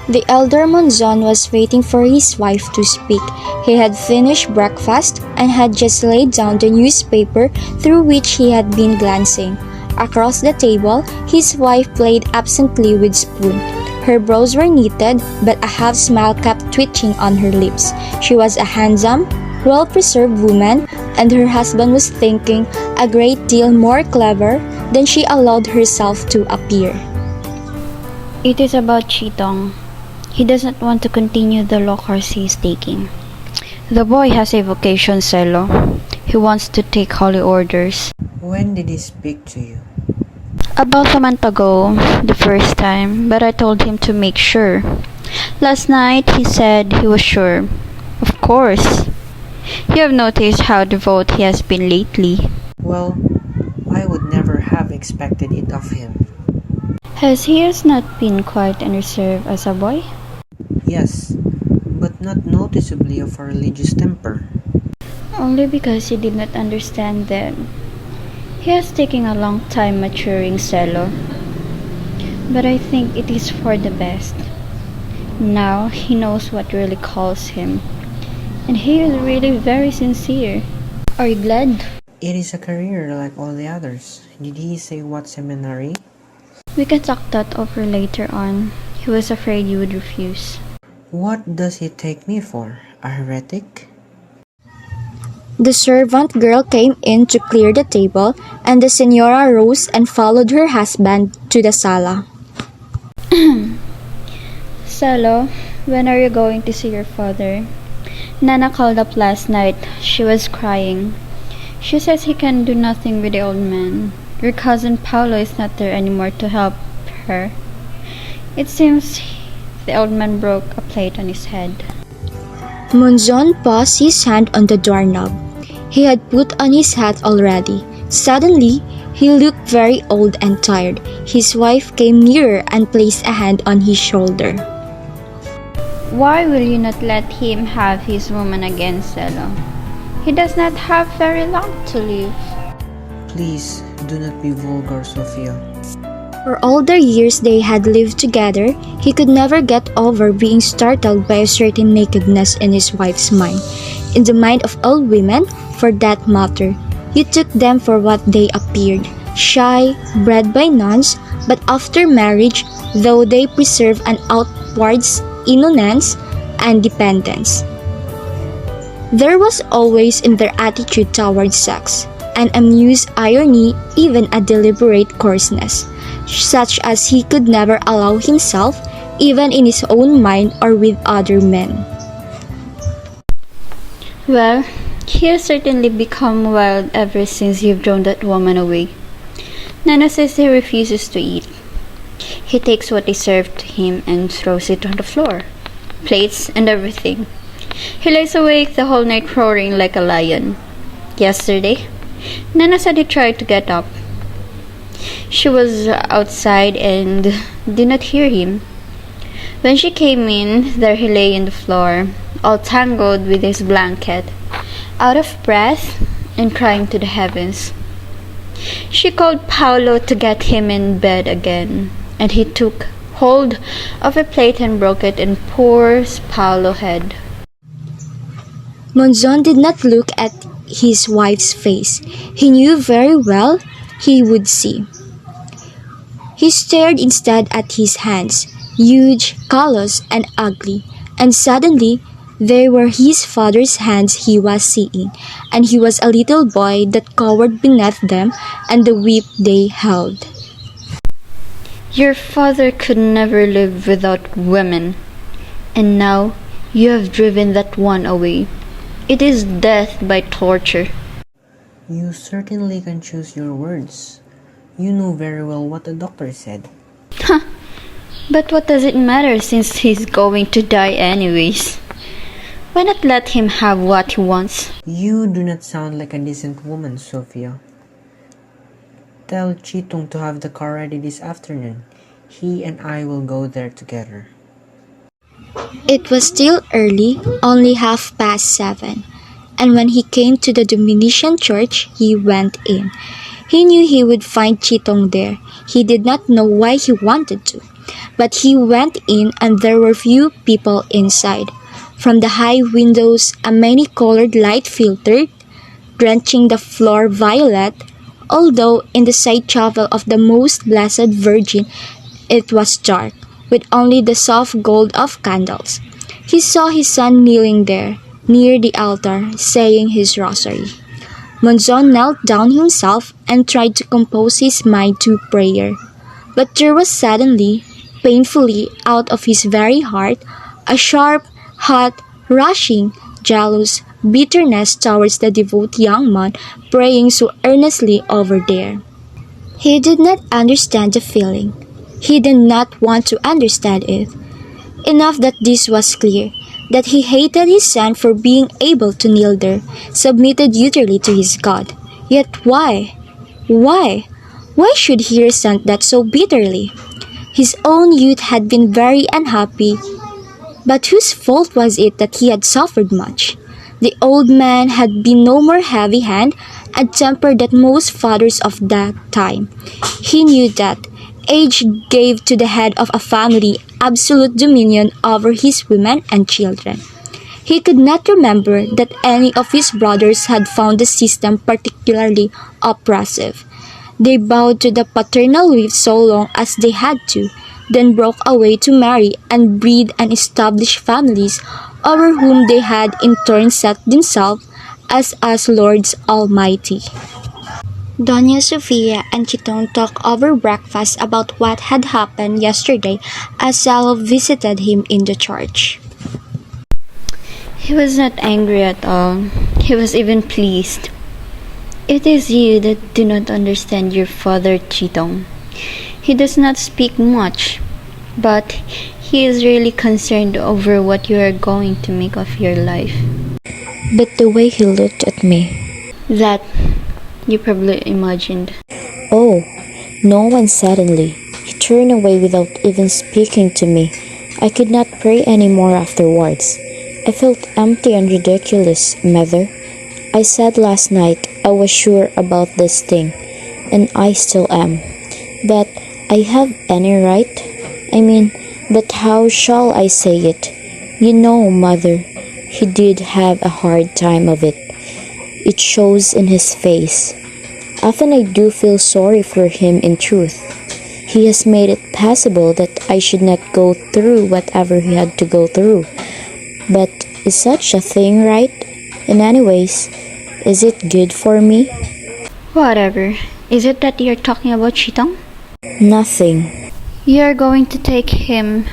The elder Monzon was waiting for his wife to speak. He had finished breakfast and had just laid down the newspaper through which he had been glancing. Across the table, his wife played absently with spoon. Her brows were knitted, but a half smile kept twitching on her lips. She was a handsome, well-preserved woman, and her husband was thinking a great deal more clever than she allowed herself to appear. It is about Chitong. He doesn't want to continue the law course he is taking. The boy has a vocation, celo. He wants to take holy orders. When did he speak to you? About a month ago, the first time, but I told him to make sure. Last night, he said he was sure. Of course. You have noticed how devout he has been lately. Well, I would never have expected it of him. He has not been quite unreserved as a boy? Yes, but not noticeably of a religious temper. Only because he did not understand then. He has taken a long time maturing, celo. But I think it is for the best. Now he knows what really calls him. And he is really very sincere. Are you glad? It is a career like all the others. Did he say what seminary? We can talk that over later on. He was afraid you would refuse. What does he take me for? A heretic? The servant girl came in to clear the table, and the senora rose and followed her husband to the sala. Celo, when are you going to see your father? Nana called up last night. She was crying. She says he can do nothing with the old man. Your cousin Paulo is not there anymore to help her. It seems the old man broke a plate on his head. Monzon paused his hand on the doorknob. He had put on his hat already. Suddenly, he looked very old and tired. His wife came nearer and placed a hand on his shoulder. Why will you not let him have his woman again, celo? He does not have very long to live. Please, do not be vulgar, Sofia. For all the years they had lived together, he could never get over being startled by a certain nakedness in his wife's mind. In the mind of all women, for that matter, you took them for what they appeared, shy, bred by nuns, but after marriage, though they preserve an outward innocence and dependence, there was always in their attitude towards sex an amused irony, even a deliberate coarseness, such as he could never allow himself, even in his own mind or with other men. Well, he has certainly become wild ever since you've drawn that woman away. Nana says he refuses to eat. He takes what is served to him and throws it on the floor. Plates and everything. He lies awake the whole night roaring like a lion. Yesterday, Nana said he tried to get up. She was outside and did not hear him. When she came in, there he lay on the floor, all tangled with his blanket, out of breath and crying to the heavens. She called Paulo to get him in bed again, and he took hold of a plate and broke it in poor Paulo's head. Monzon did not look at his wife's face. He knew very well he would see. He stared instead at his hands, huge, callous, and ugly, and suddenly they were his father's hands he was seeing, and he was a little boy that cowered beneath them and the whip they held. Your father could never live without women, and now you have driven that one away. It is death by torture. You certainly can choose your words. You know very well what the doctor said. But what does it matter since he's going to die anyways? Why not let him have what he wants? You do not sound like a decent woman, Sofia. Tell Chitong to have the car ready this afternoon. He and I will go there together. It was still early, only 7:30, and when he came to the Dominican church, he went in. He knew he would find Chitong there. He did not know why he wanted to. But he went in and there were few people inside. From the high windows, a many-colored light filtered, drenching the floor violet, although in the side chapel of the Most Blessed Virgin it was dark, with only the soft gold of candles. He saw his son kneeling there, near the altar, saying his rosary. Monzon knelt down himself and tried to compose his mind to prayer. But there was suddenly, painfully, out of his very heart, a sharp, hot, rushing, jealous bitterness towards the devout young man praying so earnestly over there. He did not understand the feeling. He did not want to understand it. Enough that this was clear, that he hated his son for being able to kneel there, submitted utterly to his God. Yet why? Why? Why should he resent that so bitterly? His own youth had been very unhappy, but whose fault was it that he had suffered much? The old man had been no more heavy-handed and tempered than most fathers of that time. He knew that age gave to the head of a family absolute dominion over his women and children. He could not remember that any of his brothers had found the system particularly oppressive. They bowed to the paternal whip so long as they had to, then broke away to marry and breed and establish families over whom they had in turn set themselves as Lords Almighty. Doña Sofia and Chitong talked over breakfast about what had happened yesterday as celo visited him in the church. He was not angry at all. He was even pleased. It is you that do not understand your father, Chitong. He does not speak much, but he is really concerned over what you are going to make of your life. But the way he looked at me, That you probably imagined. oh, no one suddenly. He turned away without even speaking to me. I could not pray any more afterwards. I felt empty and ridiculous, Mother. I said last night I was sure about this thing, and I still am. But I have any right? But how shall I say it? You know, Mother, he did have a hard time of it. It shows in his face. Often I do feel sorry for him in truth. He has made it possible that I should not go through whatever he had to go through. But is such a thing right? And anyways, is it good for me? Whatever. Is it that you're talking about Chitong? Nothing. You're going to take him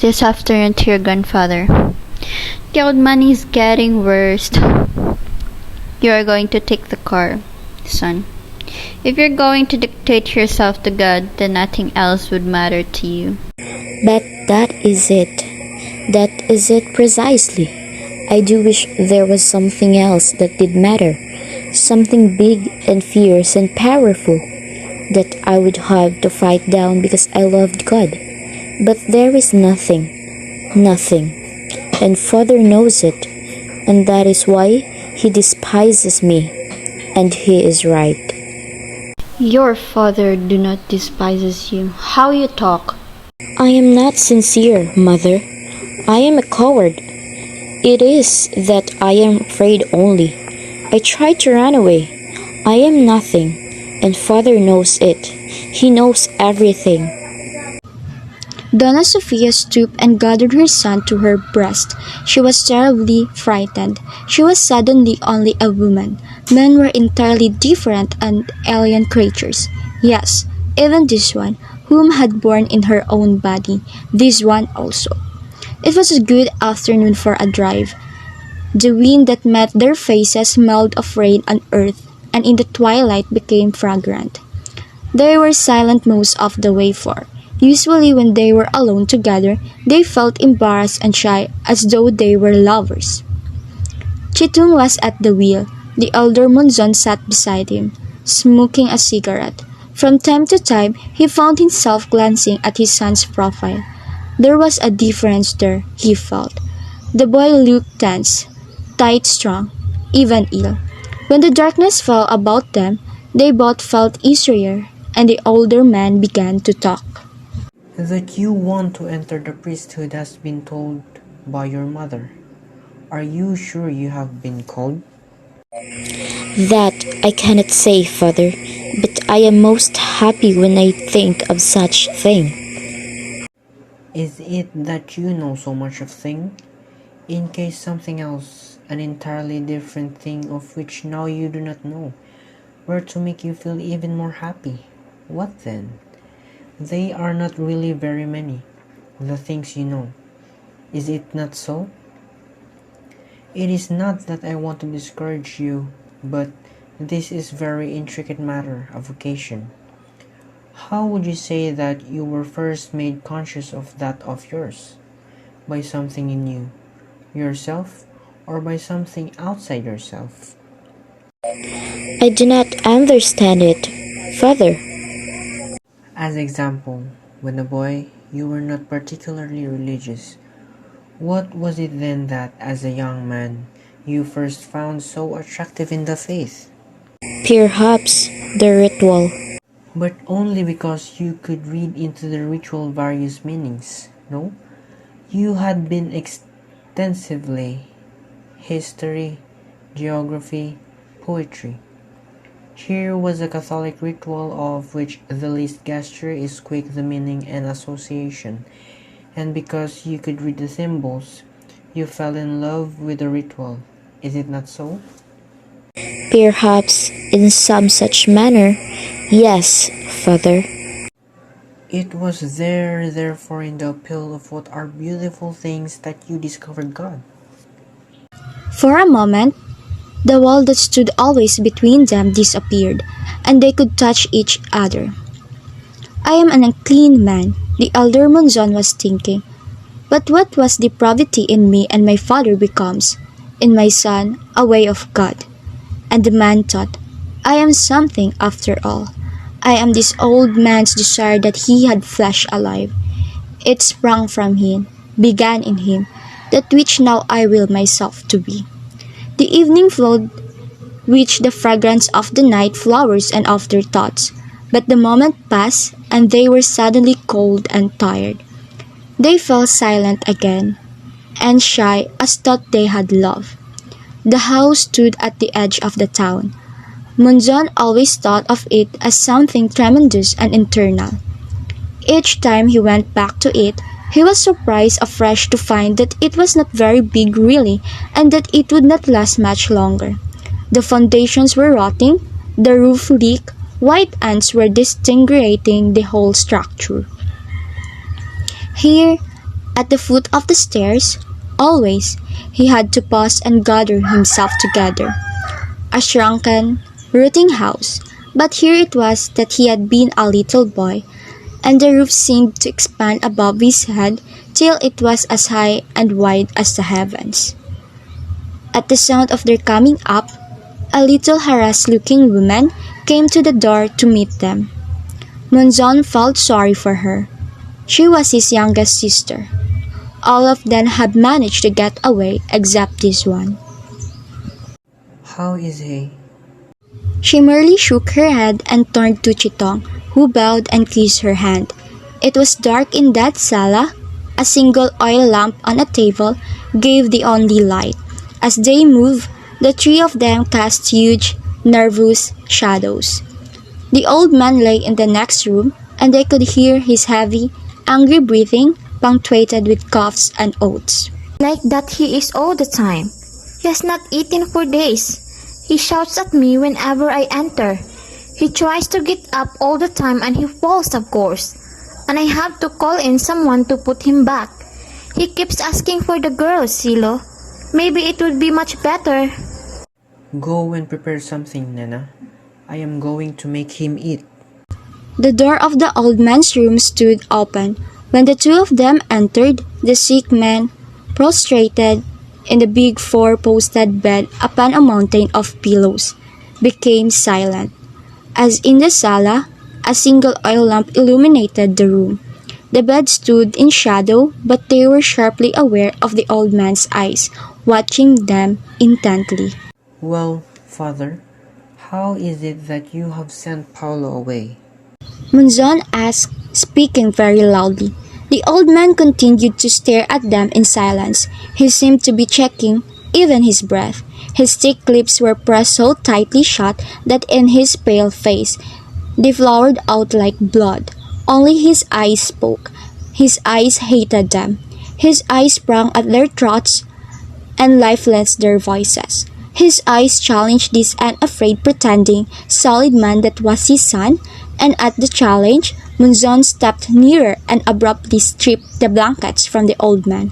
this afternoon to your grandfather. The old man is getting worse. You are going to take the car, son. If you're going to dictate yourself to God, then nothing else would matter to you. But that is it. That is it precisely. I do wish there was something else that did matter. Something big and fierce and powerful that I would have to fight down because I loved God. But there is nothing. Nothing. And Father knows it. And that is why he despises me. And he is right. Your father do not despises you. How you talk? I am not sincere, Mother. I am a coward. It is that I am afraid only. I tried to run away. I am nothing, and Father knows it. He knows everything. Doña Sofia stooped and gathered her son to her breast. She was terribly frightened. She was suddenly only a woman. Men were entirely different and alien creatures. Yes, even this one, whom had born in her own body, this one also. It was a good afternoon for a drive. The wind that met their faces smelled of rain and earth, and in the twilight became fragrant. They were silent most of the way, for usually when they were alone together, they felt embarrassed and shy as though they were lovers. Chitong was at the wheel. The elder Monzon sat beside him, smoking a cigarette. From time to time, he found himself glancing at his son's profile. There was a difference there, he felt. The boy looked tense, tight-strung, even ill. When the darkness fell about them, they both felt easier, and the older man began to talk. That you want to enter the priesthood has been told by your mother. Are you sure you have been called? That I cannot say, Father, but I am most happy when I think of such thing. Is it that you know so much of thing? In case something else, an entirely different thing of which now you do not know, were to make you feel even more happy, what then? They are not really very many, the things you know. Is it not so? It is not that I want to discourage you, but this is very intricate matter of vocation. How would you say that you were first made conscious of that of yours? By something in you, yourself, or by something outside yourself? I do not understand it, Father. As example, when a boy, you were not particularly religious. What was it then that, as a young man, you first found so attractive in the faith? Perhaps the ritual. But only because you could read into the ritual various meanings, no? You had been extensively history, geography, poetry. Here was a Catholic ritual of which the least gesture is quick the meaning and association, and because you could read the symbols, you fell in love with the ritual. Is it not so? Perhaps in some such manner. Yes, Father. It was there, therefore, in the appeal of what are beautiful things that you discovered God. For a moment, the wall that stood always between them disappeared, and they could touch each other. I am an unclean man, the elder Monzon was thinking. But what was depravity in me and my father becomes, in my son, a way of God. And the man thought, I am something after all. I am this old man's desire that he had flesh alive. It sprang from him, began in him, that which now I will myself to be. The evening flowed with the fragrance of the night flowers and of their thoughts, but the moment passed, and they were suddenly cold and tired. They fell silent again, and shy as thought they had loved. The house stood at the edge of the town. Monzon always thought of it as something tremendous and eternal. Each time he went back to it, he was surprised afresh to find that it was not very big really, and that it would not last much longer. The foundations were rotting, the roof leaked, white ants were disintegrating the whole structure. Here, at the foot of the stairs, always, he had to pause and gather himself together. A shrunken, rotting house, but here it was that he had been a little boy, and the roof seemed to expand above his head till it was as high and wide as the heavens. At the sound of their coming up, a little harassed-looking woman came to the door to meet them. Monzon felt sorry for her. She was his youngest sister. All of them had managed to get away except this one. How is he? She merely shook her head and turned to Chitong, who bowed and kissed her hand. It was dark in that sala. A single oil lamp on a table gave the only light. As they moved, the three of them cast huge, nervous shadows. The old man lay in the next room, and they could hear his heavy, angry breathing, punctuated with coughs and oaths. Like that he is all the time. He has not eaten for days. He shouts at me whenever I enter. He tries to get up all the time and he falls, of course. And I have to call in someone to put him back. He keeps asking for the girls, Celo. Maybe it would be much better. Go and prepare something, Nena. I am going to make him eat. The door of the old man's room stood open. When the two of them entered, the sick man, prostrated in the big four-posted bed upon a mountain of pillows, became silent. As in the sala, a single oil lamp illuminated the room. The bed stood in shadow, but they were sharply aware of the old man's eyes, watching them intently. Well, Father, how is it that you have sent Paulo away? Monzon asked speaking very loudly. The old man continued to stare at them in silence. He seemed to be checking even his breath. His thick lips were pressed so tightly shut that in his pale face they flowered out like blood. Only his eyes spoke. His eyes hated them. His eyes sprang at their throats and lifeless their voices. His eyes challenged this unafraid pretending solid man that was his son, and at the challenge, Munzon stepped nearer and abruptly stripped the blankets from the old man.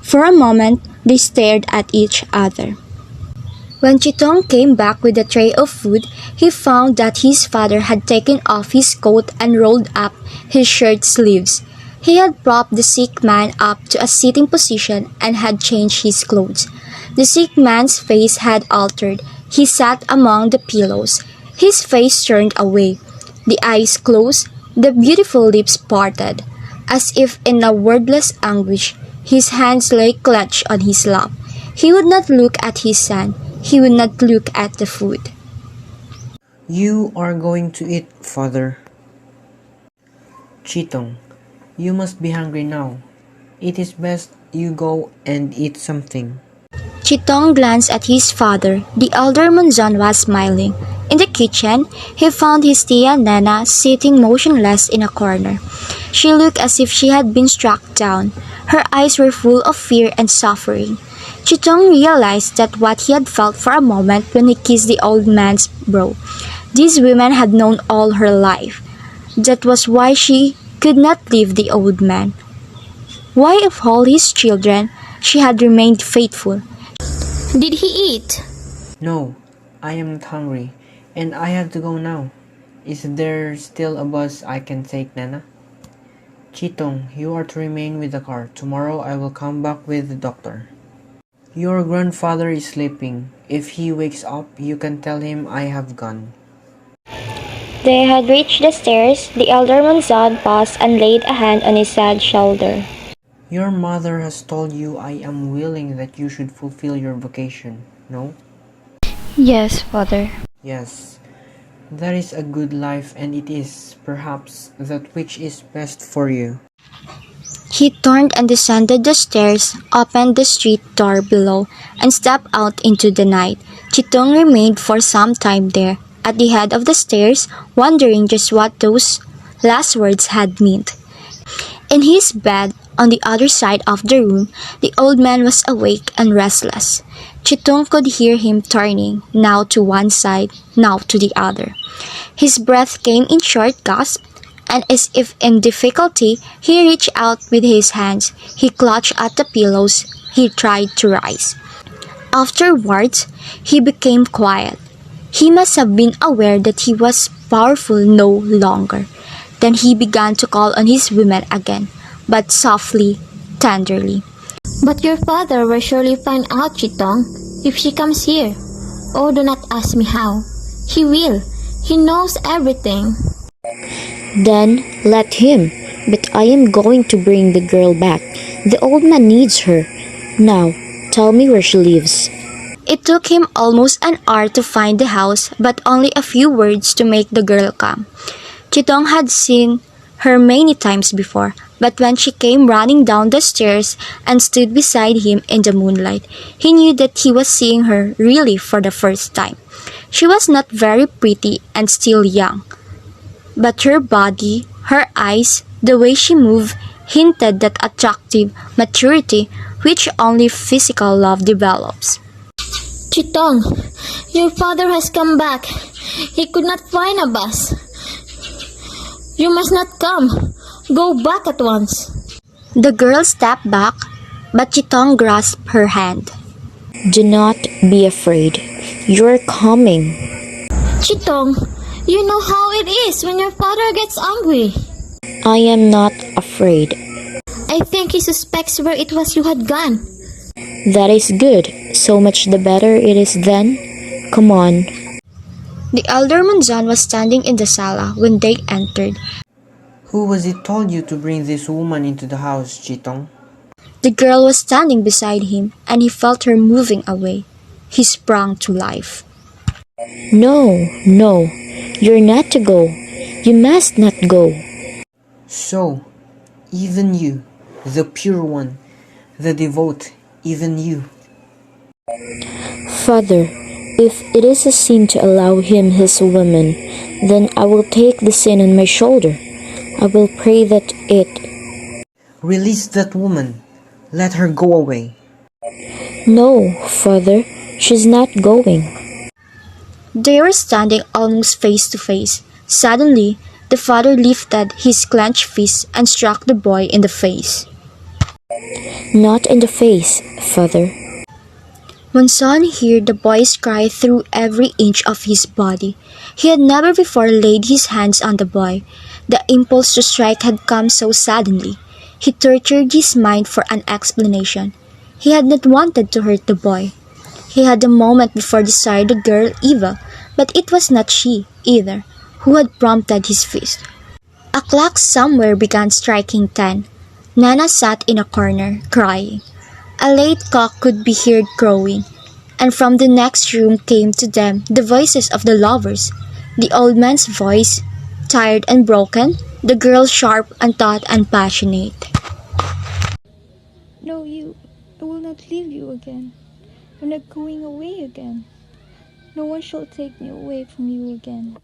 For a moment, they stared at each other. When Chitong came back with a tray of food, he found that his father had taken off his coat and rolled up his shirt sleeves. He had propped the sick man up to a sitting position and had changed his clothes. The sick man's face had altered. He sat among the pillows, his face turned away, the eyes closed, the beautiful lips parted. As if in a wordless anguish, his hands lay clutched on his lap. He would not look at his son. He would not look at the food. You are going to eat, father. Chitong, you must be hungry now. It is best you go and eat something. Chitong glanced at his father. The elder Munzon was smiling. In the kitchen, he found his tia Nena sitting motionless in a corner. She looked as if she had been struck down. Her eyes were full of fear and suffering. Chitong realized that what he had felt for a moment when he kissed the old man's brow. This woman had known all her life. That was why she could not leave the old man. Why of all his children, she had remained faithful. Did he eat? No, I am not hungry, and I have to go now. Is there still a bus I can take, Nana? Chitong, you are to remain with the car. Tomorrow I will come back with the doctor. Your grandfather is sleeping. If he wakes up, you can tell him I have gone. They had reached the stairs. The elder Munzon paused and laid a hand on his sad shoulder. Your mother has told you I am willing that you should fulfill your vocation, no? Yes, father. Yes. That is a good life, and it is, perhaps, that which is best for you. He turned and descended the stairs, opened the street door below, and stepped out into the night. Chitong remained for some time there, at the head of the stairs, wondering just what those last words had meant. In his bed, on the other side of the room, the old man was awake and restless. Chitong could hear him turning, now to one side, now to the other. His breath came in short gasps, and as if in difficulty, he reached out with his hands. He clutched at the pillows. He tried to rise. Afterwards, he became quiet. He must have been aware that he was powerful no longer. Then he began to call on his women again, but softly, tenderly. But your father will surely find out, Chitong, if she comes here. Oh, do not ask me how. He will. He knows everything. Then let him. But I am going to bring the girl back. The old man needs her. Now, tell me where she lives. It took him almost an hour to find the house, but only a few words to make the girl come. Chitong had seen her many times before, but when she came running down the stairs and stood beside him in the moonlight, he knew that he was seeing her really for the first time. She was not very pretty and still young, but her body, her eyes, the way she moved, hinted that attractive maturity which only physical love develops. Chitong, your father has come back. He could not find a bus. You must not come. Go back at once. The girl stepped back, but Chitong grasped her hand. Do not be afraid. You're coming. Chitong, you know how it is when your father gets angry. I am not afraid. I think he suspects where it was you had gone. That is good. So much the better it is then. Come on. The elder Munzon was standing in the sala when they entered. Who was it told you to bring this woman into the house, Chitong? The girl was standing beside him, and he felt her moving away. He sprang to life. No, no. You're not to go. You must not go. So, even you, the pure one, the devout, even you. Father, if it is a sin to allow him his woman, then I will take the sin on my shoulder. I will pray that it. Release that woman. Let her go away. No, Father, she's not going. They were standing almost face to face. Suddenly, the father lifted his clenched fist and struck the boy in the face. Not in the face, Father. When Son heard the boy's cry through every inch of his body, he had never before laid his hands on the boy. The impulse to strike had come so suddenly. He tortured his mind for an explanation. He had not wanted to hurt the boy. He had a moment before desired the girl Eva, but it was not she, either, who had prompted his fist. A clock somewhere began striking 10. Nana sat in a corner, crying. A late cock could be heard crowing, and from the next room came to them the voices of the lovers. The old man's voice, tired and broken, the girl sharp and taut and passionate. No, you. I will not leave you again. I'm not going away again. No one shall take me away from you again.